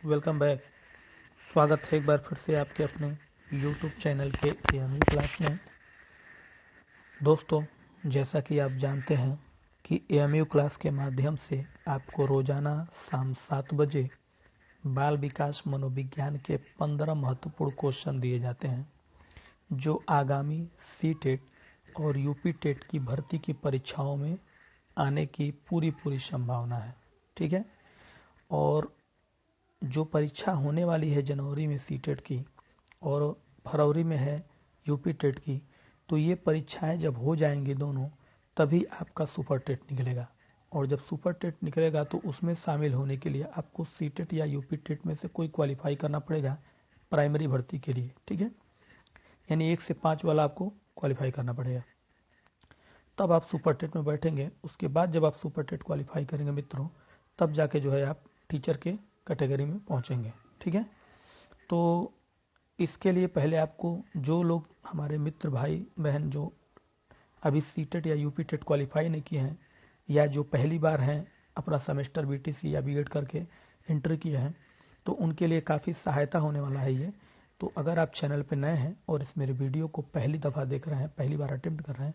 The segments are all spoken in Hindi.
Welcome back. स्वागत है एक बार फिर से आपके अपने YouTube चैनल के एएमयू क्लास में। दोस्तों, जैसा कि आप जानते हैं कि एएमयू क्लास के माध्यम से आपको रोजाना शाम 7 बजे बाल विकास मनोविज्ञान के 15 महत्वपूर्ण क्वेश्चन दिए जाते हैं जो आगामी सीटेट और यूपी टेट की भर्ती की परीक्षाओं में आने की पूरी संभावना है। ठीक है। और जो परीक्षा होने वाली है जनवरी में सीटेट की और फरवरी में है यूपी टेट की, तो ये परीक्षाएं जब हो जाएंगी दोनों, तभी आपका सुपर टेट निकलेगा। और जब सुपर टेट निकलेगा तो उसमें शामिल होने के लिए आपको सीटेट या यूपी टेट में से कोई क्वालिफाई करना पड़ेगा प्राइमरी भर्ती के लिए। ठीक है, यानी 1 से 5 वाला आपको क्वालिफाई करना पड़ेगा, तब आप सुपर टेट में बैठेंगे। उसके बाद जब आप सुपर टेट क्वालिफाई करेंगे मित्रों, तब जाके जो है आप टीचर के कैटेगरी में पहुंचेंगे। ठीक है। तो इसके लिए पहले आपको, जो लोग हमारे मित्र भाई बहन जो अभी सीटेट या यूपी टेट क्वालिफाई नहीं किए हैं, या जो पहली बार हैं अपना सेमेस्टर बीटीसी या बीएड करके एंटर किए हैं, तो उनके लिए काफ़ी सहायता होने वाला है ये। तो अगर आप चैनल पर नए हैं और इस मेरे वीडियो को पहली दफ़ा देख रहे हैं, पहली बार अटेम्प्ट कर रहे हैं,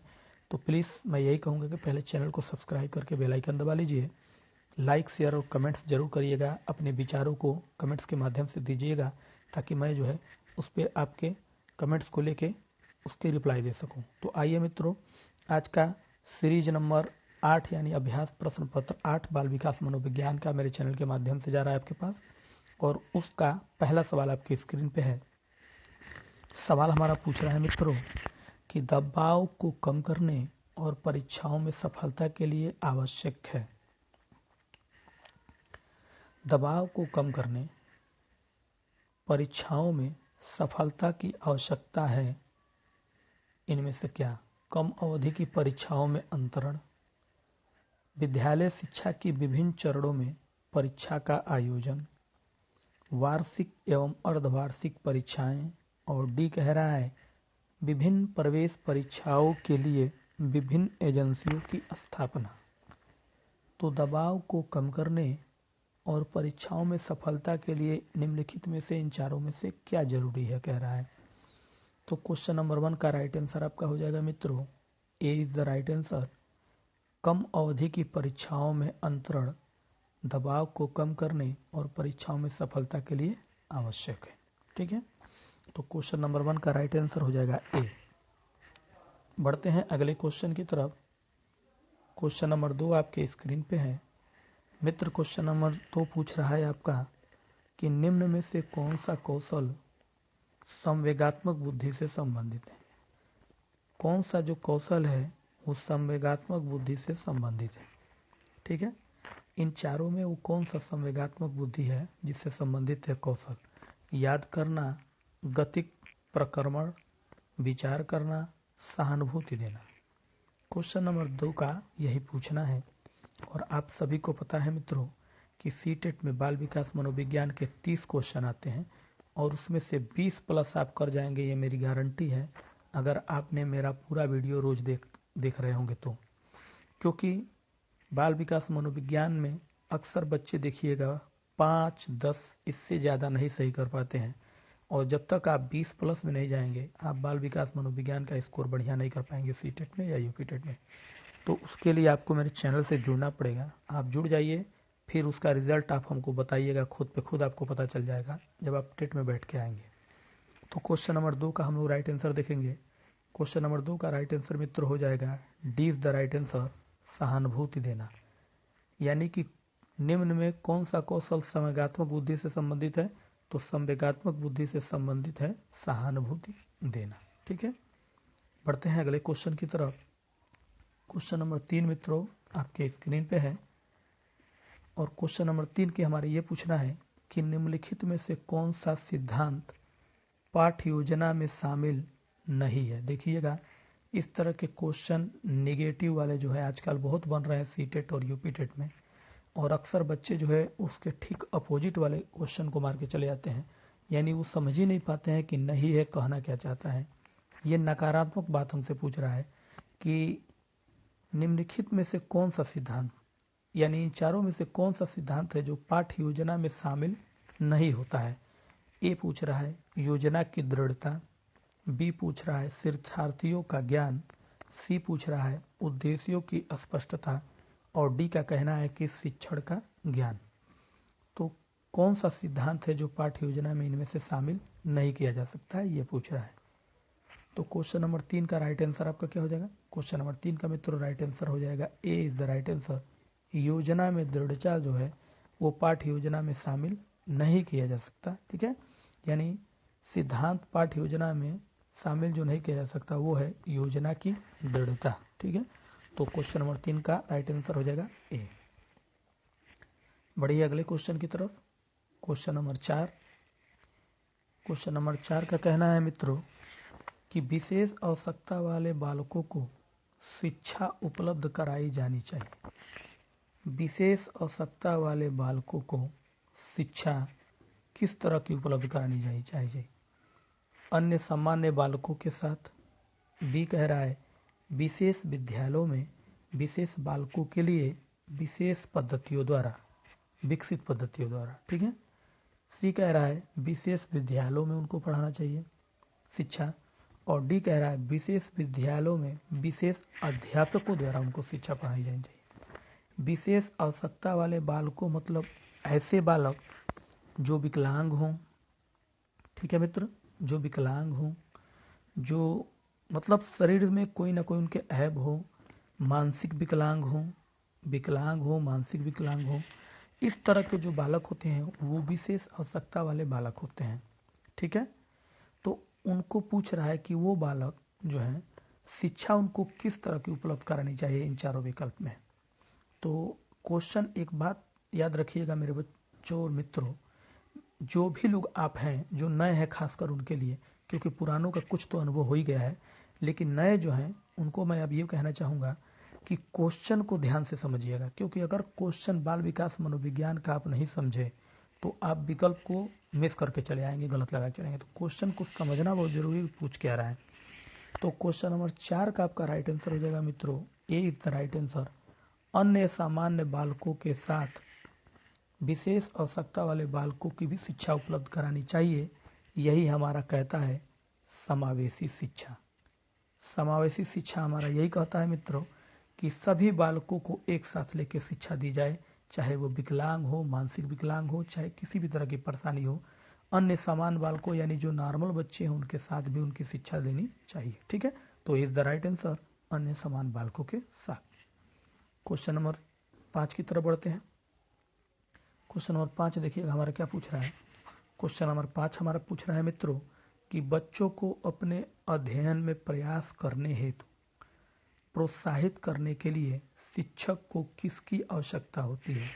तो प्लीज़ मैं यही कहूँगा कि पहले चैनल को सब्सक्राइब करके बेल आइकन दबा लीजिए। लाइक शेयर और कमेंट्स जरूर करिएगा, अपने विचारों को कमेंट्स के माध्यम से दीजिएगा, ताकि मैं जो है उस पर आपके कमेंट्स को लेके उसके रिप्लाई दे सकूं। तो आइए मित्रों, आज का सीरीज नंबर 8 यानी अभ्यास प्रश्न पत्र 8 बाल विकास मनोविज्ञान का मेरे चैनल के माध्यम से जा रहा है आपके पास। और उसका पहला सवाल आपकी स्क्रीन पे है। सवाल हमारा पूछ रहा है मित्रों कि दबाव को कम करने और परीक्षाओं में सफलता के लिए आवश्यक है। दबाव को कम करने, परीक्षाओं में सफलता की आवश्यकता है। इनमें से क्या? कम अवधि की परीक्षाओं में अंतरण, विद्यालय शिक्षा की विभिन्न चरणों में परीक्षा का आयोजन, वार्षिक एवं अर्धवार्षिक परीक्षाएं, और डी कह रहा है विभिन्न प्रवेश परीक्षाओं के लिए विभिन्न एजेंसियों की स्थापना। तो दबाव को कम करने और परीक्षाओं में सफलता के लिए निम्नलिखित में से इन चारों में से क्या जरूरी है, कह रहा है। तो क्वेश्चन नंबर 1 का राइट आंसर आपका हो जाएगा मित्रों, ए इज द राइट आंसर। कम अवधि की परीक्षाओं में अंतरण दबाव को कम करने और परीक्षाओं में सफलता के लिए आवश्यक है। ठीक है, तो क्वेश्चन नंबर 1 का राइट आंसर हो जाएगा ए। बढ़ते हैं अगले क्वेश्चन की तरफ। क्वेश्चन नंबर 2 आपके स्क्रीन पे है मित्र। क्वेश्चन नंबर 2 पूछ रहा है आपका कि निम्न में से कौन सा कौशल संवेगात्मक बुद्धि से संबंधित है। कौन सा जो कौशल है वो संवेगात्मक बुद्धि से संबंधित है। ठीक है, इन चारों में वो कौन सा संवेगात्मक बुद्धि है जिससे संबंधित है कौशल? याद करना, गतिक प्रक्रमण, विचार करना, सहानुभूति देना। क्वेश्चन नंबर 2 का यही पूछना है। और आप सभी को पता है मित्रों कि सीटेट में बाल विकास मनोविज्ञान के 30 क्वेश्चन आते हैं और उसमें से 20 प्लस आप कर जाएंगे, ये मेरी गारंटी है, अगर आपने मेरा पूरा वीडियो रोज देख रहे होंगे तो। क्योंकि बाल विकास मनोविज्ञान में अक्सर बच्चे देखिएगा 5, 10 इससे ज़्यादा नहीं सही कर पाते हैं, और जब तक आप 20 प्लस में नहीं जाएंगे, आप बाल विकास मनोविज्ञान का स्कोर बढ़िया नहीं कर पाएंगे सीटेट में या यूपी टेट में। तो उसके लिए आपको मेरे चैनल से जुड़ना पड़ेगा। आप जुड़ जाइए, फिर उसका रिजल्ट आप हमको बताइएगा, खुद पे खुद आपको पता चल जाएगा जब आप टेट में बैठ के आएंगे। तो क्वेश्चन नंबर 2 का हम लोग राइट आंसर देखेंगे। क्वेश्चन नंबर 2 का राइट आंसर मित्र हो जाएगा D is the right answer, सहानुभूति देना। यानी कि निम्न में कौन सा कौशल संवेगात्मक बुद्धि से संबंधित है? तो संवेगात्मक बुद्धि से संबंधित है सहानुभूति देना। ठीक है, बढ़ते हैं अगले क्वेश्चन की तरफ। क्वेश्चन नंबर 3 मित्रों आपके स्क्रीन पे है। और क्वेश्चन नंबर 3 के हमारे ये पूछना है कि निम्नलिखित में से कौन सा सिद्धांत पाठ्य योजना में शामिल नहीं है। देखिएगा, इस तरह के क्वेश्चन निगेटिव वाले जो है आजकल बहुत बन रहे हैं सीटेट और यूपी टेट में, और अक्सर बच्चे जो है उसके ठीक अपोजिट वाले क्वेश्चन को मार के चले जाते हैं। यानी वो समझ ही नहीं पाते हैं कि नहीं है कहना क्या चाहता है। ये नकारात्मक बात हमसे पूछ रहा है कि निम्नलिखित में से कौन सा सिद्धांत, यानी इन चारों में से कौन सा सिद्धांत है जो पाठ्य योजना में शामिल नहीं होता है। ए पूछ रहा है योजना की दृढ़ता, बी पूछ रहा है शिक्षार्थियों का ज्ञान, सी पूछ रहा है उद्देश्यों की स्पष्टता और डी का कहना है कि शिक्षण का ज्ञान। तो कौन सा सिद्धांत है जो पाठ्य योजना में इनमें से शामिल नहीं किया जा सकता है, ये पूछ रहा है। तो क्वेश्चन नंबर 3 का राइट आंसर आपका क्या हो जाएगा? क्वेश्चन नंबर 3 का मित्रों राइट आंसर हो जाएगा ए इज द राइट आंसर। योजना में दृढ़ता जो है वो पाठ्य योजना में शामिल नहीं किया जा सकता। ठीक है, यानी सिद्धांत पाठ्य योजना में शामिल जो नहीं किया जा सकता वो है योजना की दृढ़ता। ठीक है, तो क्वेश्चन नंबर 3 का राइट आंसर हो जाएगा ए। बढ़िए अगले क्वेश्चन की तरफ। Question number 4। क्वेश्चन नंबर 4 का कहना है मित्रों कि विशेष आवश्यकता वाले बालकों को शिक्षा उपलब्ध कराई जानी चाहिए। विशेष आवश्यकता वाले बालकों को शिक्षा किस तरह की उपलब्ध करानी जानी चाहिए? अन्य सामान्य बालकों के साथ। बी कह रहा है विशेष विद्यालयों में विशेष बालकों के लिए विशेष पद्धतियों द्वारा, विकसित पद्धतियों द्वारा। ठीक है, सी कह रहा है विशेष विद्यालयों में उनको पढ़ाना चाहिए शिक्षा, और डी कह रहा है विशेष विद्यालयों में विशेष अध्यापकों द्वारा उनको शिक्षा पढ़ाई जानी चाहिए। विशेष आवश्यकता वाले बालकों मतलब ऐसे बालक जो विकलांग हों। ठीक है मित्र, जो विकलांग हों, जो मतलब शरीर में कोई ना कोई उनके ऐब हो, मानसिक विकलांग हो, मानसिक विकलांग हो, इस तरह के जो बालक होते हैं वो विशेष आवश्यकता वाले बालक होते हैं। ठीक है, तो उनको पूछ रहा है कि वो बालक जो है शिक्षा उनको किस तरह की उपलब्ध करानी चाहिए इन चारों विकल्प में। तो क्वेश्चन एक बात याद रखिएगा मेरे बच्चों और मित्रों, जो भी लोग आप हैं जो नए हैं खासकर उनके लिए, क्योंकि पुरानों का कुछ तो अनुभव हो ही गया है, लेकिन नए जो हैं उनको मैं अब ये कहना चाहूँगा कि क्वेश्चन को ध्यान से समझिएगा, क्योंकि अगर क्वेश्चन बाल विकास मनोविज्ञान का आप नहीं समझे तो आप विकल्प को मिस करके चले आएंगे, गलत लगा चलेंगे। तो क्वेश्चन को समझना बहुत जरूरी, पूछ क्या रहा है। तो क्वेश्चन नंबर 4 का आपका राइट आंसर हो जाएगा मित्रों ए इज द राइट आंसर। अन्य सामान्य बालकों के साथ विशेष आवश्यकता वाले बालकों की भी शिक्षा उपलब्ध करानी चाहिए, यही हमारा कहता है समावेशी शिक्षा। समावेशी शिक्षा हमारा यही कहता है मित्रों कि सभी बालकों को एक साथ लेकर शिक्षा दी जाए, चाहे वो विकलांग हो, मानसिक विकलांग हो, चाहे किसी भी तरह की परेशानी हो। अन्य समान बालकों यानी जो नॉर्मल बच्चे हैं उनके साथ भी उनकी शिक्षा देनी चाहिए। ठीक है, तो इज द राइट आंसर अन्य समान बालकों के साथ। क्वेश्चन नंबर 5 की तरफ बढ़ते हैं। क्वेश्चन नंबर 5 देखिएगा हमारा क्या पूछ रहा है। क्वेश्चन नंबर 5 हमारा पूछ रहा है मित्रों कि बच्चों को अपने अध्ययन में प्रयास करने हेतु प्रोत्साहित करने के लिए शिक्षक को किसकी आवश्यकता होती है?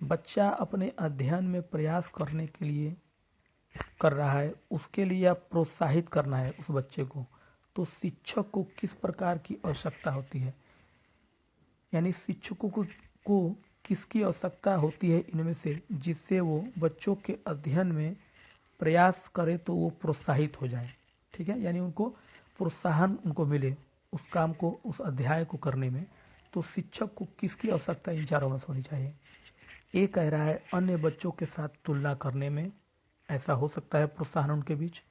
बच्चा अपने अध्ययन में प्रयास करने के लिए कर रहा है, उसके लिए आप प्रोत्साहित करना है उस बच्चे को, तो शिक्षक को किस प्रकार की आवश्यकता होती है? यानी शिक्षकों को किसकी आवश्यकता होती है इनमें से, जिससे वो बच्चों के अध्ययन में प्रयास करे तो वो प्रोत्साहित हो जाए। ठीक है, यानी उनको प्रोत्साहन उनको मिले उस काम को, उस अध्याय को करने में। तो शिक्षक को किसकी आवश्यकता इन चारों में होनी चाहिए? ए कह रहा है अन्य बच्चों के साथ तुलना करने में, ऐसा हो सकता है प्रोत्साहन उनके बीच।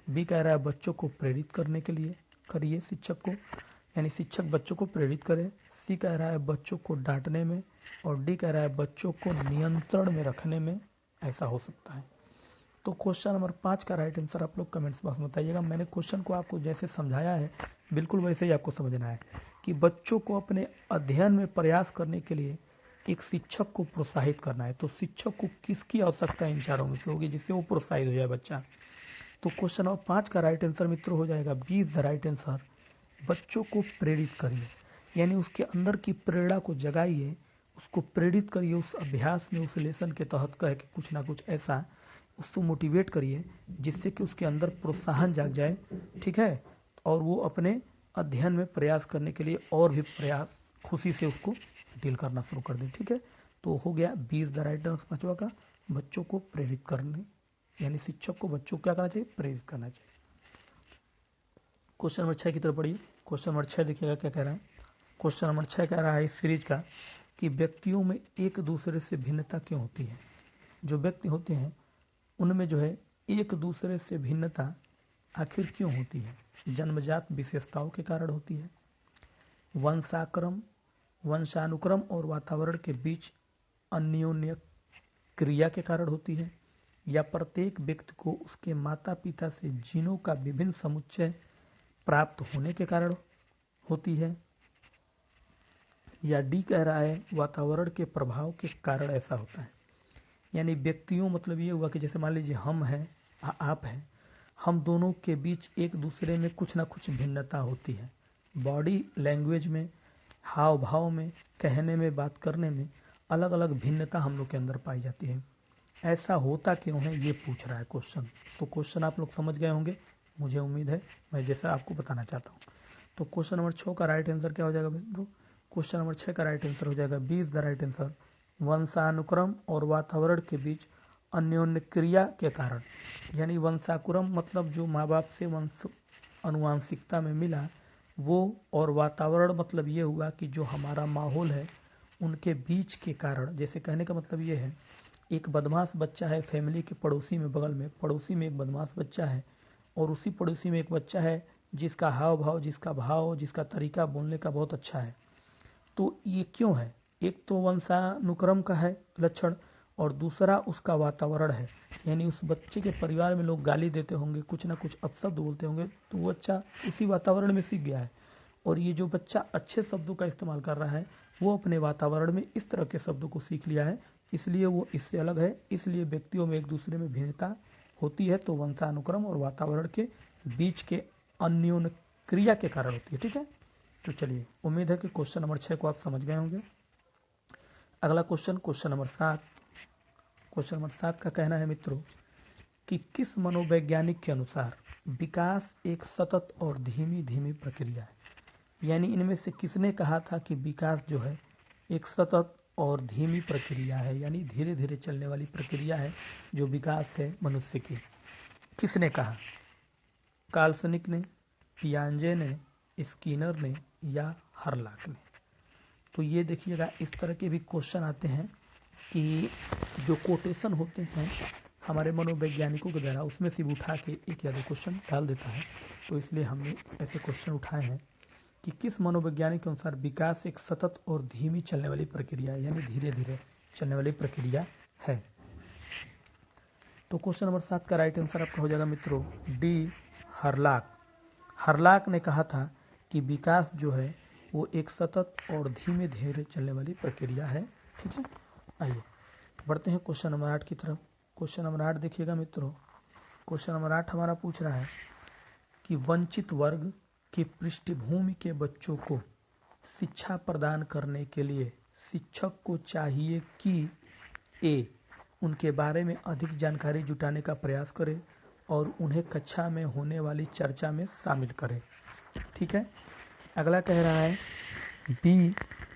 बी कह रहा है बच्चों को प्रेरित करने के लिए करिए शिक्षक को, यानी शिक्षक बच्चों को प्रेरित करे। सी कह रहा है बच्चों को डांटने में, और डी कह रहा है बच्चों को नियंत्रण में रखने में, ऐसा हो सकता है। तो क्वेश्चन नंबर 5 का राइट आंसर आप लोग कमेंट्स बॉक्स में बताइएगा। मैंने क्वेश्चन को आपको जैसे समझाया है बिल्कुल वैसे ही आपको समझना है कि बच्चों को अपने अध्ययन में प्रयास करने के लिए एक शिक्षक को प्रोत्साहित करना है, तो शिक्षक को किसकी आवश्यकता इन चारों में से होगी जिससे वो प्रोत्साहित हो जाए बच्चा? तो क्वेश्चन नंबर 5 का राइट आंसर मित्रों हो जाएगा B is the right answer. बच्चों को प्रेरित करिए, यानी उसके अंदर की प्रेरणा को जगाइए, उसको प्रेरित करिए, उस अभ्यास में उस लेसन के तहत कहे कि कुछ ना कुछ ऐसा उसको मोटिवेट करिए जिससे कि उसके अंदर प्रोत्साहन जाग जाए। ठीक है, और वो अपने अध्ययन में प्रयास करने के लिए और भी प्रयास खुशी से उसको डील करना शुरू कर दें। ठीक है, तो हो गया 20 द राइट आंसर 5वां का, बच्चों को प्रेरित करने, यानी शिक्षक को बच्चों को क्या करना चाहिए? प्रेरित करना चाहिए। क्वेश्चन नंबर 6 की तरफ पढ़िए। क्वेश्चन नंबर 6 देखिएगा क्या कह रहा है। क्वेश्चन नंबर 6 कह रहा है इस सीरीज का कि व्यक्तियों में एक दूसरे से भिन्नता क्यों होती है? जो व्यक्ति होते हैं उनमें जो है एक दूसरे से भिन्नता आखिर क्यों होती है? जन्मजात विशेषताओं के कारण होती है, वंशानुक्रम और वातावरण के बीच अन्योन्य क्रिया के कारण होती है, या प्रत्येक व्यक्ति को उसके माता पिता से जीनों का विभिन्न समुच्चय प्राप्त होने के कारण होती है, या डी कह रहा है वातावरण के प्रभाव के कारण ऐसा होता है। यानी व्यक्तियों मतलब ये हुआ कि जैसे मान लीजिए हम हैं, आप हैं, हम दोनों के बीच एक दूसरे में कुछ ना कुछ भिन्नता होती है। बॉडी लैंग्वेज में, हाव भाव में, कहने में, बात करने में अलग अलग भिन्नता हम लोग के अंदर पाई जाती है। ऐसा होता क्यों है ये पूछ रहा है क्वेश्चन। तो क्वेश्चन आप लोग समझ गए होंगे, मुझे उम्मीद है, मैं जैसा आपको बताना चाहता हूँ। तो क्वेश्चन नंबर 6 का राइट आंसर क्या हो जाएगा मित्रों? क्वेश्चन नंबर 6 का राइट आंसर हो जाएगा B is the right answer, वंशानुक्रम और वातावरण के बीच अन्योन्य क्रिया के कारण। यानी वंशानुक्रम मतलब जो माँ बाप से वंश अनुवांशिकता में मिला वो, और वातावरण मतलब ये हुआ कि जो हमारा माहौल है उनके बीच के कारण। जैसे कहने का मतलब ये है, एक बदमाश बच्चा है फैमिली के पड़ोसी में, बगल में पड़ोसी में एक बदमाश बच्चा है, और उसी पड़ोसी में एक बच्चा है जिसका हाव भाव, जिसका भाव, जिसका तरीका बोलने का बहुत अच्छा है। तो ये क्यों है? एक तो वंशानुक्रम का है लक्षण, और दूसरा उसका वातावरण है। यानी उस बच्चे के परिवार में लोग गाली देते होंगे, कुछ ना कुछ अपशब्द बोलते होंगे, तो वो बच्चा उसी वातावरण में सीख गया है। और ये जो बच्चा अच्छे शब्दों का इस्तेमाल कर रहा है वो अपने वातावरण में इस तरह के शब्दों को सीख लिया है, इसलिए वो इससे अलग है। इसलिए व्यक्तियों में एक दूसरे में भिन्नता होती है, तो वंशानुक्रम और वातावरण के बीच के अन्योन्य क्रिया के कारण होती है। ठीक है, तो चलिए, उम्मीद है कि क्वेश्चन नंबर 6 को आप समझ गए होंगे। अगला question, question number 7। Question number 7 का कहना है मित्रों कि किस मनोवैज्ञानिक के अनुसार विकास एक सतत और धीमी धीमी प्रक्रिया है? यानी इनमें से किसने कहा था कि विकास जो है एक सतत और धीमी प्रक्रिया है, यानी धीरे धीरे चलने वाली प्रक्रिया है जो विकास है मनुष्य की? किसने कहा? काल्सनिक ने, पियाजे ने, स्किनर ने, या हरलाक ने? तो ये देखिएगा, इस तरह के भी क्वेश्चन आते हैं कि जो कोटेशन होते हैं हमारे मनोवैज्ञानिकों के द्वारा, उसमें से उठा के एक या दो क्वेश्चन डाल देता है। तो इसलिए हमने ऐसे क्वेश्चन उठाए हैं कि किस मनोवैज्ञानिक के अनुसार विकास एक सतत और धीमी चलने वाली प्रक्रिया है, यानी धीरे धीरे चलने वाली प्रक्रिया है। तो क्वेश्चन नंबर 7 का राइट आंसर आपका हो जाएगा मित्रों डी, हरलाक। हरलाक ने कहा था कि विकास जो है वो एक सतत और धीमे धीरे चलने वाली प्रक्रिया है। ठीक है, आइए बढ़ते हैं क्वेश्चन नंबर 8 की तरफ। क्वेश्चन नंबर 8 देखिएगा मित्रों, क्वेश्चन नंबर 8 हमारा पूछ रहा है कि वंचित वर्ग की पृष्ठभूमि के बच्चों को शिक्षा प्रदान करने के लिए शिक्षक को चाहिए कि ए, उनके बारे में अधिक जानकारी जुटाने का प्रयास करे और उन्हें कक्षा में होने वाली चर्चा में शामिल करे। ठीक है, अगला कह रहा है बी,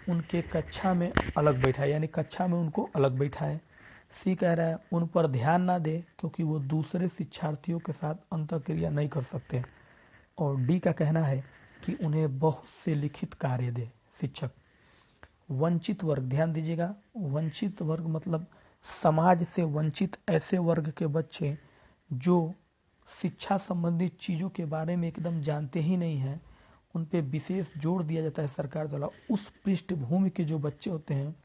उनके कक्षा में अलग बैठाए, यानी कक्षा में उनको अलग बैठाए। सी कह रहा है उन पर ध्यान ना दे क्योंकि वो दूसरे शिक्षार्थियों के साथ अंतःक्रिया नहीं कर सकते। और डी का कहना है कि उन्हें बहुत से लिखित कार्य दे शिक्षक। वंचित वर्ग, ध्यान दीजिएगा, वंचित वर्ग मतलब समाज से वंचित ऐसे वर्ग के बच्चे जो शिक्षा संबंधित चीज़ों के बारे में एकदम जानते ही नहीं हैं, उन पे विशेष जोर दिया जाता है सरकार द्वारा। उस पृष्ठभूमि के जो बच्चे होते हैं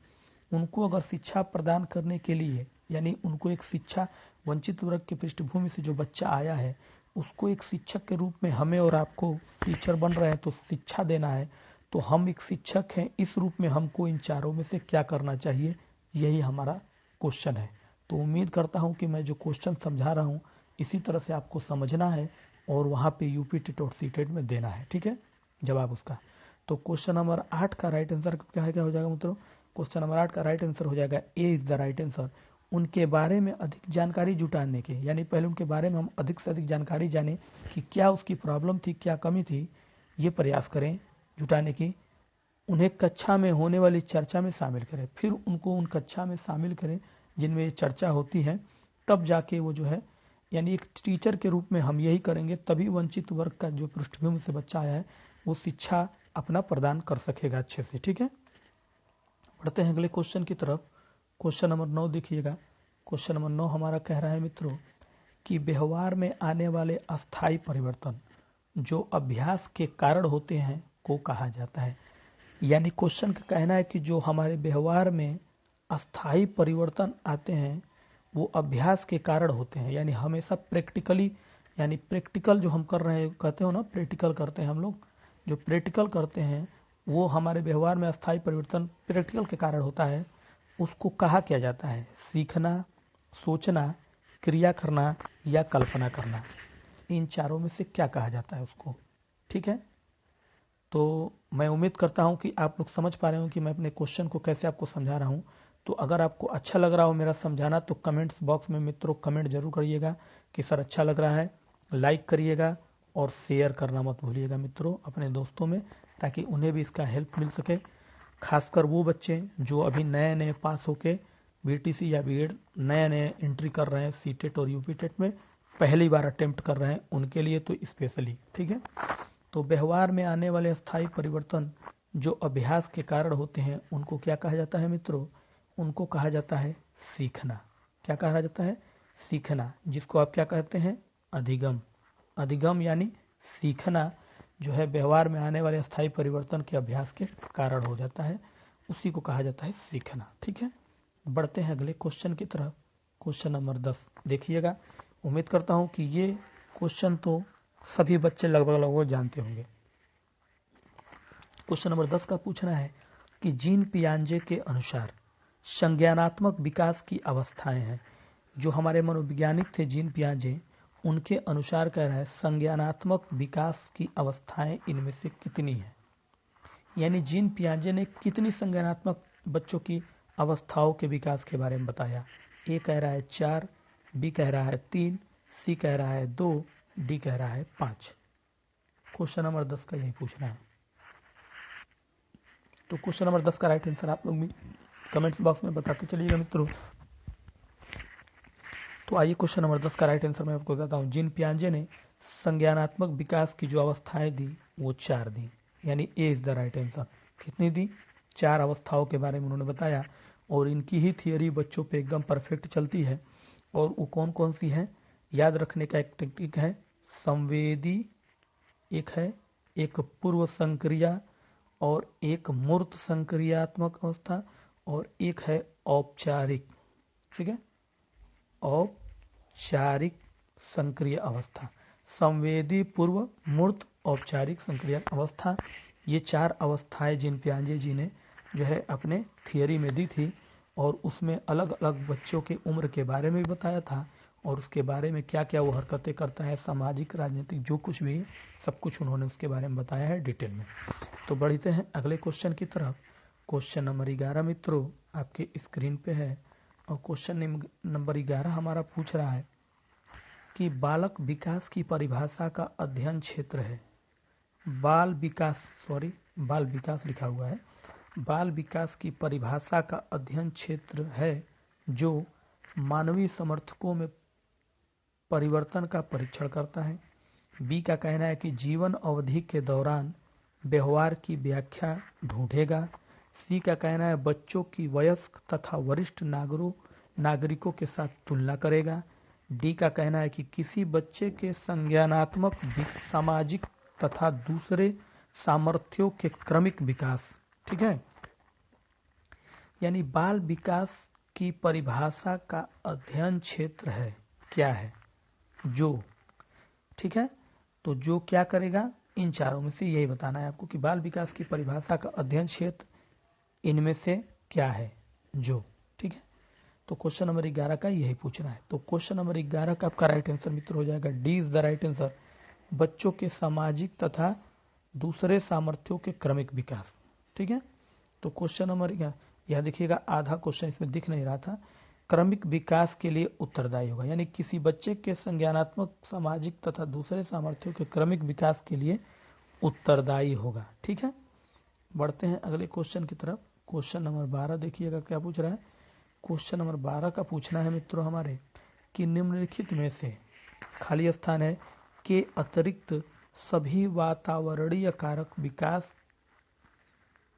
उनको अगर शिक्षा प्रदान करने के लिए, यानी उनको एक शिक्षा, वंचित वर्ग की पृष्ठभूमि से जो बच्चा आया है उसको एक शिक्षक के रूप में हमें और आपको, टीचर बन रहे हैं तो शिक्षा देना है, तो हम एक शिक्षक हैं, इस रूप में हमको इन चारों में से क्या करना चाहिए, यही हमारा क्वेश्चन है। तो उम्मीद करता हूं कि मैं जो क्वेश्चन समझा रहा हूं इसी तरह से आपको समझना है और वहां पे यूपी टेट और सीटेट में देना है। ठीक है, जवाब उसका। तो क्वेश्चन नंबर 8 का राइट आंसर क्या हो जाएगा मित्रों? क्वेश्चन नंबर 8 का राइट आंसर हो जाएगा ए इज द राइट आंसर। उनके बारे में अधिक जानकारी जुटाने के, यानी पहले उनके बारे में हम अधिक से अधिक जानकारी जाने कि क्या उसकी प्रॉब्लम थी, क्या कमी थी, ये प्रयास करें जुटाने की। उन्हें कक्षा में होने वाली चर्चा में शामिल करें, फिर उनको उन कक्षा में शामिल करें जिनमें ये चर्चा होती है, तब जाके वो जो है, यानी एक टीचर के रूप में हम यही करेंगे, तभी वंचित वर्ग का जो पृष्ठभूमि से बच्चा आया है वो शिक्षा अपना प्रदान कर सकेगा अच्छे से। ठीक है, बढ़ते हैं अगले क्वेश्चन की तरफ। क्वेश्चन नंबर 9 देखिएगा, क्वेश्चन नंबर 9 हमारा कह रहा है मित्रों कि व्यवहार में आने वाले अस्थायी परिवर्तन जो अभ्यास के कारण होते हैं को कहा जाता है। यानी क्वेश्चन का कहना है कि जो हमारे व्यवहार में अस्थायी परिवर्तन आते हैं वो अभ्यास के कारण होते हैं। यानी हमेशा प्रैक्टिकली, यानी प्रैक्टिकल जो हम कर रहे हैं, कहते हो ना प्रैक्टिकल करते हैं हम लोग, जो प्रैक्टिकल करते हैं वो हमारे व्यवहार में अस्थायी परिवर्तन प्रैक्टिकल के कारण होता है। उसको कहा क्या जाता है? सीखना, सोचना, क्रिया करना या कल्पना करना। इन चारों में से क्या कहा जाता है उसको? ठीक है, तो मैं उम्मीद करता हूं कि आप लोग समझ पा रहे हो कि मैं अपने क्वेश्चन को कैसे आपको समझा रहा हूं। तो अगर आपको अच्छा लग रहा हो मेरा समझाना तो कमेंट्स बॉक्स में मित्रों कमेंट जरूर करिएगा कि सर अच्छा लग रहा है, लाइक करिएगा और शेयर करना मत भूलिएगा मित्रों अपने दोस्तों में, ताकि उन्हें भी इसका हेल्प मिल सके। खासकर वो बच्चे जो अभी नए नए पास होके बीटीसी या बीएड नए नए एंट्री कर रहे हैं सीटेट और यूपीटेट में, पहली बार अटेम्प्ट कर रहे हैं, उनके लिए तो स्पेशली। ठीक है, तो व्यवहार में आने वाले अस्थायी परिवर्तन जो अभ्यास के कारण होते हैं उनको क्या कहा जाता है मित्रों? उनको कहा जाता है सीखना। क्या कहा जाता है? सीखना, जिसको आप क्या कहते हैं? अधिगम। अधिगम यानी सीखना जो है व्यवहार में आने वाले अस्थायी परिवर्तन के अभ्यास के कारण हो जाता है, उसी को कहा जाता है सीखना। ठीक है, बढ़ते हैं अगले क्वेश्चन की तरफ। क्वेश्चन नंबर 10 देखिएगा। उम्मीद करता हूं कि ये क्वेश्चन तो सभी बच्चे लगभग जानते होंगे। क्वेश्चन नंबर 10 का पूछना है कि जीन पियाजे के अनुसार संज्ञानात्मक विकास की अवस्थाएं हैं। जो हमारे मनोवैज्ञानिक थे जीन पियाजे, उनके अनुसार कह रहा है संज्ञानात्मक विकास की अवस्थाएं इनमें से कितनी है। यानी जीन पियाजे ने कितनी संज्ञानात्मक बच्चों की अवस्थाओं के विकास के बारे में बताया। ए कह रहा है 4, बी कह रहा है 3, सी कह रहा है 2, डी कह रहा है 5। क्वेश्चन नंबर 10 का यही पूछना है। तो क्वेश्चन नंबर 10 का राइट आंसर आप लोग भी कमेंट्स बॉक्स में बताते चलिएगा मित्रों। तो आइए क्वेश्चन नंबर 10 का राइट आंसर मैं आपको बताता हूँ। जीन पियाजे ने संज्ञानात्मक विकास की जो अवस्थाएं दी वो 4 दी, यानी ए इज द राइट आंसर। कितनी दी? 4 अवस्थाओं के बारे में उन्होंने बताया, और इनकी ही थियोरी बच्चों पे एकदम परफेक्ट चलती है। और वो कौन कौन सी है? याद रखने का एक टेक्निक है संवेदी, एक है एक पूर्व संक्रिया, और एक मूर्त संक्रियात्मक अवस्था, और एक है औपचारिक। ठीक है, औपचारिक संक्रिय अवस्था। संवेदी, पूर्व, मूर्त, औपचारिक संक्रिय अवस्था, ये 4 अवस्थाएं जिन पियाजे जी ने जो है अपने थियरी में दी थी, और उसमें अलग अलग बच्चों के उम्र के बारे में भी बताया था, और उसके बारे में क्या क्या वो हरकतें करता है, सामाजिक, राजनीतिक, जो कुछ भी सब कुछ उन्होंने उसके बारे में बताया है डिटेल में। तो बढ़ते हैं अगले क्वेश्चन की तरफ। क्वेश्चन नंबर 11 मित्रों आपके स्क्रीन पे है, और क्वेश्चन नंबर 11 हमारा पूछ रहा है कि बालक विकास की परिभाषा का अध्ययन क्षेत्र है। बाल विकास लिखा हुआ है। बाल विकास की परिभाषा का अध्ययन क्षेत्र है जो मानवीय समर्थकों में परिवर्तन का परीक्षण करता है। बी का कहना है कि जीवन अवधि के दौरान व्यवहार की व्याख्या ढूंढेगा। सी का कहना है बच्चों की वयस्क तथा वरिष्ठ नागरिकों के साथ तुलना करेगा। डी का कहना है कि किसी बच्चे के संज्ञानात्मक, सामाजिक तथा दूसरे सामर्थ्यों के क्रमिक विकास। ठीक है, यानी बाल विकास की परिभाषा का अध्ययन क्षेत्र है क्या है? जो। ठीक है, तो जो क्या करेगा? इन चारों में से यही बताना है आपको कि बाल विकास की परिभाषा का अध्ययन क्षेत्र इनमें से क्या है? जो। ठीक है, तो क्वेश्चन नंबर 11 का यही पूछना है। तो क्वेश्चन नंबर 11 का आपका राइट आंसर मित्र हो जाएगा D is the right answer, बच्चों के सामाजिक तथा दूसरे सामर्थ्यों के क्रमिक विकास। ठीक है, तो क्वेश्चन नंबर यह देखिएगा, आधा क्वेश्चन इसमें दिख नहीं रहा था। क्रमिक विकास के लिए उत्तरदायी होगा, यानी किसी बच्चे के संज्ञानात्मक, सामाजिक तथा दूसरे सामर्थ्यों के क्रमिक विकास के लिए उत्तरदायी होगा। ठीक है, बढ़ते हैं अगले क्वेश्चन की तरफ। क्वेश्चन नंबर 12 देखिएगा क्या पूछ रहा है। क्वेश्चन नंबर 12 का पूछना है मित्रों हमारे कि निम्नलिखित में से खाली स्थान है के अतिरिक्त सभी वातावरणीय कारक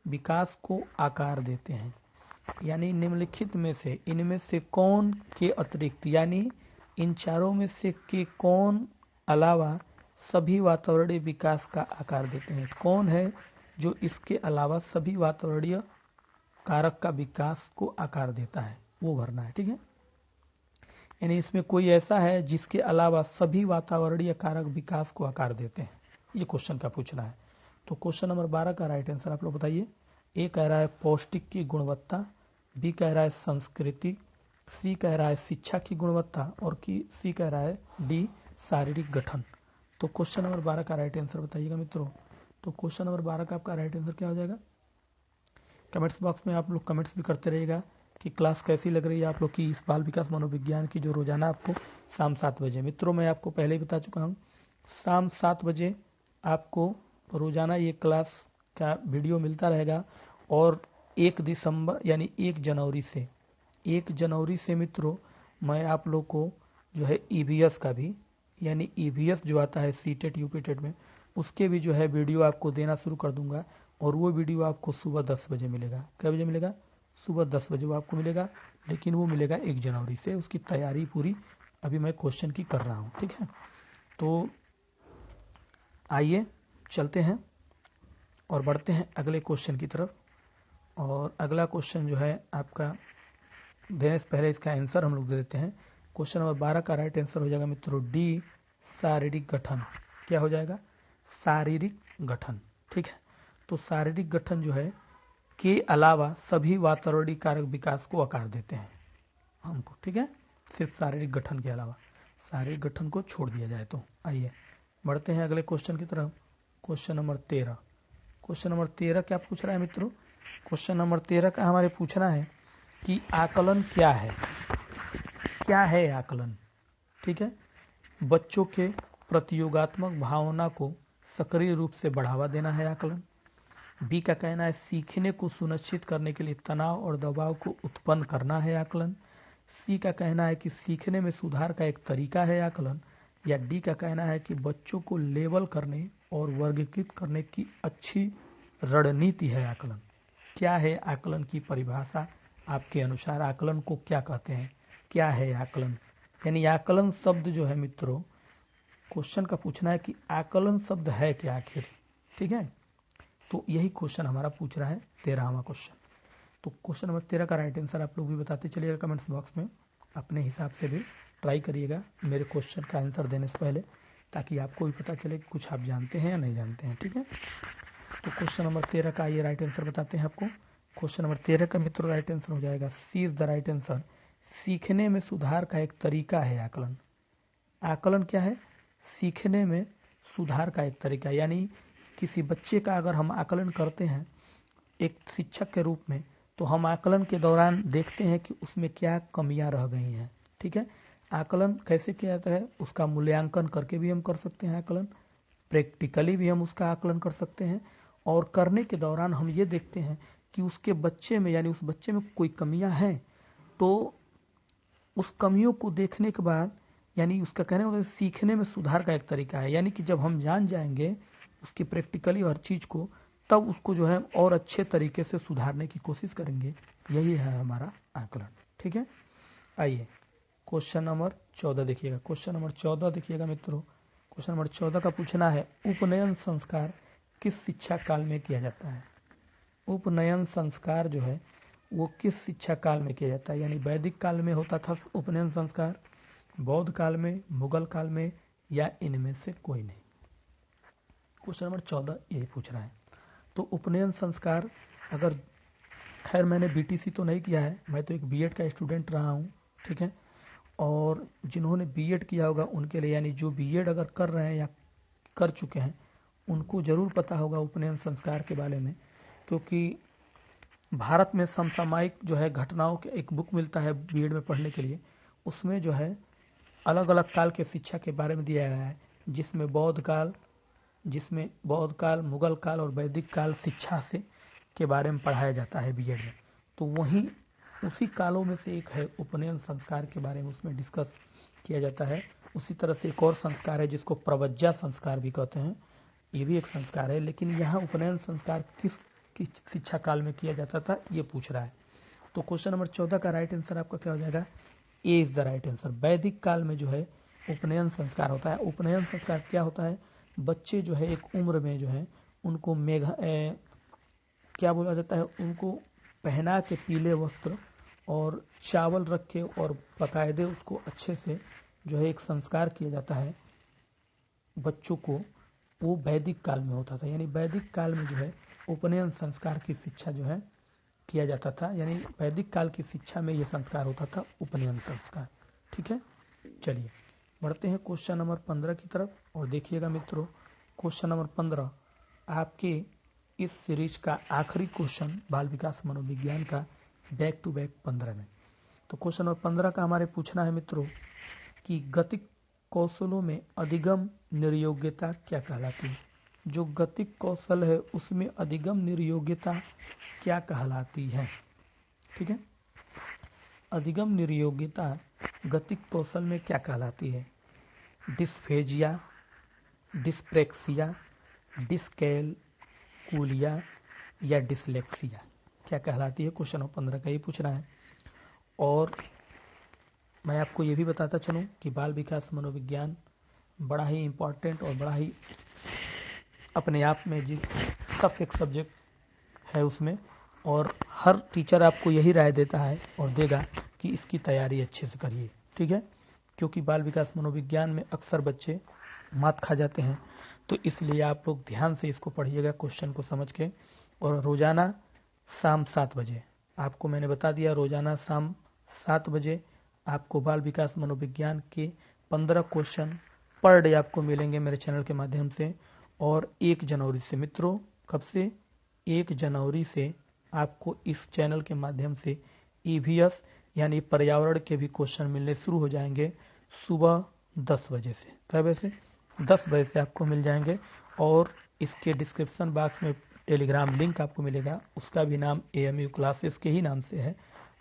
विकास को आकार देते हैं। यानी निम्नलिखित में से इनमें से कौन के अतिरिक्त, यानी इन चारों में से के कौन अलावा सभी वातावरणीय विकास का आकार देते हैं। कौन है जो इसके अलावा सभी वातावरणीय कारक का विकास को आकार देता है, वो भरना है। ठीक है, यानी इसमें कोई ऐसा है जिसके अलावा सभी वातावरणीय कारक विकास को आकार देते हैं, ये क्वेश्चन का पूछना है। तो क्वेश्चन नंबर 12 का राइट आंसर आप लोग बताइए। ए कह रहा है पौष्टिक की गुणवत्ता, बी कह रहा है संस्कृति, सी कह रहा है शिक्षा की गुणवत्ता और सी कह रहा है डी शारीरिक गठन। तो क्वेश्चन नंबर 12 का राइट आंसर बताइएगा मित्रों। तो क्वेश्चन नंबर 12 का आपका राइट आंसर क्या हो जाएगा? कमेंट्स बॉक्स में आप लोग कमेंट्स भी करते रहिएगा कि क्लास कैसी लग रही है आप लोग की इस बाल विकास मनोविज्ञान की, जो रोजाना आपको शाम 7 बजे। मित्रों मैं आपको पहले ही बता चुका हूँ, शाम 7 बजे आपको रोजाना ये क्लास का वीडियो मिलता रहेगा। और 1 दिसंबर यानी 1 जनवरी से मित्रों मैं आप लोग को जो है ईवीएस का भी, यानी ईवीएस जो आता है सीटेट यूपीटेट में, उसके भी जो है वीडियो आपको देना शुरू कर दूंगा। और वो वीडियो आपको सुबह 10 बजे मिलेगा। क्या बजे मिलेगा? सुबह 10 बजे वो आपको मिलेगा, लेकिन वो मिलेगा 1 जनवरी से। उसकी तैयारी पूरी अभी मैं क्वेश्चन की कर रहा हूँ। ठीक है, तो आइए चलते हैं और बढ़ते हैं अगले क्वेश्चन की तरफ। और अगला क्वेश्चन जो है आपका देने से पहले इसका आंसर हम लोग दे देते हैं। क्वेश्चन नंबर 12 का राइट आंसर हो जाएगा मित्रों डी शारीरिक गठन। क्या हो जाएगा? शारीरिक गठन। ठीक है, तो शारीरिक गठन जो है के अलावा सभी वातावरणीय कारक विकास को आकार देते हैं हमको। ठीक है, सिर्फ शारीरिक गठन के अलावा, शारीरिक गठन को छोड़ दिया जाए तो। आइए बढ़ते हैं अगले क्वेश्चन की तरफ। Question number 13। क्वेश्चन नंबर 13 क्या पूछ रहा है मित्रों? क्वेश्चन नंबर 13 का हमारे पूछना है कि आकलन क्या है। क्या है आकलन? ठीक है, बच्चों के प्रतियोगात्मक भावना को सक्रिय रूप से बढ़ावा देना है आकलन। बी का कहना है सीखने को सुनिश्चित करने के लिए तनाव और दबाव को उत्पन्न करना है आकलन। सी का कहना है कि सीखने में सुधार का एक तरीका है आकलन। या डी का कहना है कि बच्चों को लेबल करने और वर्गीकृत करने की अच्छी रणनीति है आकलन। क्या है आकलन की परिभाषा? आपके अनुसार आकलन को क्या कहते हैं? क्या है आकलन? यानी आकलन शब्द जो है मित्रों, क्वेश्चन का पूछना है कि आकलन शब्द है क्या आखिर। ठीक है, तो यही क्वेश्चन हमारा पूछ रहा है 13वां क्वेश्चन। तो क्वेश्चन नंबर 13 का राइट आंसर आप लोग भी बताते चलिएगा कमेंट्स बॉक्स में। अपने हिसाब से भी ट्राई करिएगा मेरे क्वेश्चन का आंसर देने से पहले, ताकि आपको भी पता चले कि कुछ आप जानते हैं या नहीं जानते हैं। ठीक है, तो क्वेश्चन नंबर 13 का ये राइट आंसर बताते हैं आपको। क्वेश्चन नंबर 13 का मित्रों राइट आंसर हो जाएगा सी इज द राइट आंसर। सीखने में सुधार का एक तरीका है आकलन। आकलन क्या है? सीखने में सुधार का एक तरीका, यानी किसी बच्चे का अगर हम आकलन करते हैं एक शिक्षक के रूप में, तो हम आकलन के दौरान देखते हैं कि उसमें क्या कमियां रह गई हैं। ठीक है, आकलन कैसे किया जाता है? उसका मूल्यांकन करके भी हम कर सकते हैं आकलन, प्रैक्टिकली भी हम उसका आकलन कर सकते हैं। और करने के दौरान हम ये देखते हैं कि उसके बच्चे में, यानी उस बच्चे में कोई कमियां हैं, तो उस कमियों को देखने के बाद, यानी उसका कहने का मतलब सीखने में सुधार का एक तरीका है। यानी कि जब हम जान जाएंगे उसकी प्रैक्टिकली हर चीज को, तब उसको जो है और अच्छे तरीके से सुधारने की कोशिश करेंगे। यही है हमारा आकलन। ठीक है, आइए क्वेश्चन नंबर 14 देखिएगा। क्वेश्चन नंबर 14 देखिएगा मित्रों। क्वेश्चन नंबर 14 का पूछना है उपनयन संस्कार किस शिक्षा काल में किया जाता है। उपनयन संस्कार जो है वो किस शिक्षा काल में किया जाता है? यानी वैदिक काल में होता था उपनयन संस्कार, बौद्ध काल में, मुगल काल में, या इनमें से कोई नहीं। क्वेश्चन नंबर 14 यही पूछ रहा है। तो उपनयन संस्कार, अगर खैर मैंने बीटीसी तो नहीं किया है, मैं तो एक बीएड का स्टूडेंट रहा हूँ। ठीक है, और जिन्होंने बीएड किया होगा उनके लिए, यानी जो बीएड अगर कर रहे हैं या कर चुके हैं, उनको जरूर पता होगा उपनयन संस्कार के बारे में। क्योंकि भारत में समसामयिक जो है घटनाओं के एक बुक मिलता है बीएड में पढ़ने के लिए, उसमें जो है अलग अलग काल के शिक्षा के बारे में दिया गया है, जिसमें बौद्ध काल, मुगल काल और वैदिक काल शिक्षा से के बारे में पढ़ाया जाता है बीएड में। तो वहीं उसी कालों में से एक है उपनयन संस्कार के बारे में उसमें डिस्कस किया जाता है। उसी तरह से एक और संस्कार है जिसको प्रवज्जा संस्कार भी कहते हैं, ये भी एक संस्कार है। लेकिन यहाँ उपनयन संस्कार किस शिक्षा काल में किया जाता था ये पूछ रहा है। तो क्वेश्चन नंबर 14 का राइट आंसर आपका क्या हो जाएगा? ए इज द राइट आंसर। वैदिक काल में जो है उपनयन संस्कार होता है। उपनयन संस्कार क्या होता है? बच्चे जो है एक उम्र में जो है उनको क्या बोला जाता है, उनको पहना के पीले वस्त्र और चावल रख के और बकायदे उसको अच्छे से जो है एक संस्कार किया जाता है बच्चों को। वो वैदिक काल में होता था, यानी वैदिक काल में जो है उपनयन संस्कार की शिक्षा जो है किया जाता था, यानी वैदिक काल की शिक्षा में यह संस्कार होता था, उपनयन संस्कार। ठीक है, चलिए बढ़ते हैं क्वेश्चन नंबर 15 की तरफ और देखिएगा मित्रों, क्वेश्चन नंबर 15 आपके इस सीरीज का आखिरी क्वेश्चन बाल विकास मनोविज्ञान का बैक टू बैक 15 में। तो क्वेश्चन नंबर 15 का हमारे पूछना है मित्रों कि गतिक कौशलों में अधिगम निर्योग्यता क्या कहलाती है? जो गतिक कौशल है उसमें अधिगम निर्योग्यता क्या कहलाती है? ठीक है, अधिगम निर्योग्यता गतिक कौशल में क्या कहलाती है? डिस्फेजिया, डिस्प्रेक्सिया, डिस्कैलकुलिया या डिसलेक्सिया क्या कहलाती है? क्वेश्चन नंबर 15 का ये पूछना है। और मैं आपको ये भी बताता चलूं कि बाल विकास मनोविज्ञान बड़ा ही इम्पोर्टेंट और बड़ा ही अपने आप में जी टफ एक सब्जेक्ट है उसमें, और हर टीचर आपको यही राय देता है और देगा कि इसकी तैयारी अच्छे से करिए। ठीक है, क्योंकि बाल विकास मनोविज्ञान में अक्सर बच्चे मात खा जाते हैं, तो इसलिए आप लोग ध्यान से इसको पढ़िएगा क्वेश्चन को समझ के। और रोजाना शाम 7 बजे आपको मैंने बता दिया, रोजाना शाम 7 बजे आपको बाल विकास मनोविज्ञान के 15 क्वेश्चन पर डे आपको मिलेंगे मेरे चैनल के माध्यम से। और 1 जनवरी से मित्रों, कब से? 1 जनवरी से आपको इस चैनल के माध्यम से ईवीएस यानी पर्यावरण के भी क्वेश्चन मिलने शुरू हो जाएंगे सुबह 10 बजे से। कब बजे से? 10 बजे से आपको मिल जाएंगे। और इसके डिस्क्रिप्शन बॉक्स में टेलीग्राम लिंक आपको मिलेगा, उसका भी नाम AMU क्लासेस के ही नाम से है।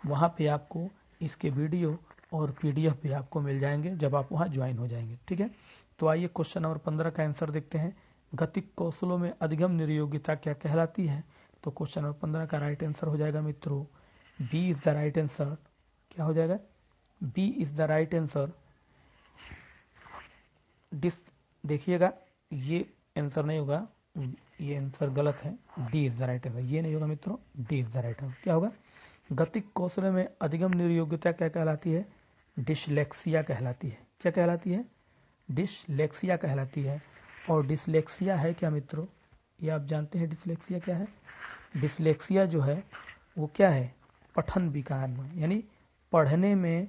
वहाँ पे आपको इसके वीडियो और PDF भी आपको मिल जाएंगे जब आप वहाँ ज्वाइन हो जाएंगे। ठीक है, तो आइए क्वेश्चन नंबर 15 का आंसर देखते हैं। गतिक कौशलों में अधिगम निर्योग्यता क्या कहलाती है? तो क्वेश्चन नंबर 15 का राइट आंसर हो जाएगा मित्रों B is the right answer. क्या हो जाएगा? B is the right answer. देखिएगा ये आंसर नहीं होगा, ये आंसर गलत है, D is the right answer. ये नहीं होगा मित्रों, D is the right answer. क्या होगा? गतिक कौशल में अधिगम निर्योग्यता क्या कहलाती है? डिसलेक्सिया कहलाती है। क्या कहलाती है? डिसलेक्सिया कहलाती है। और डिसलेक्सिया है क्या मित्रों? ये आप जानते हैं डिसलेक्सिया क्या है? डिसलेक्सिया जो है वो क्या है? पठन विकार में, यानी पढ़ने में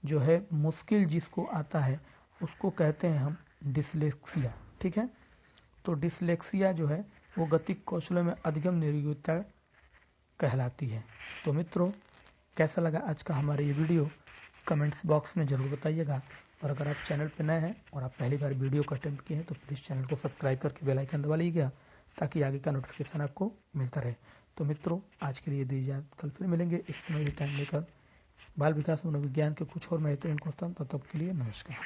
जो है मुश्किल जिसको आता है उसको कहते हैं हम डिसलेक्सिया। ठीक है, तो डिसलेक्सिया जो है वो गतिक कौशलों में अधिगम निर्योग्यता कहलाती है। तो मित्रों, कैसा लगा आज का हमारा ये वीडियो? कमेंट्स बॉक्स में जरूर बताइएगा। और अगर आप चैनल पर नए हैं और आप पहली बार वीडियो को अटेम्प्ट किए हैं तो प्लीज़ चैनल को सब्सक्राइब करके बेल आइकन दबा लीजिएगा ताकि आगे का नोटिफिकेशन आपको मिलता रहे। तो मित्रों, आज के लिए दीजिए, कल फिर मिलेंगे इस समय ही टाइम लेकर बाल विकास मनोविज्ञान के कुछ और महत्वपूर्ण क्वेश्चन। तब तक के लिए नमस्कार।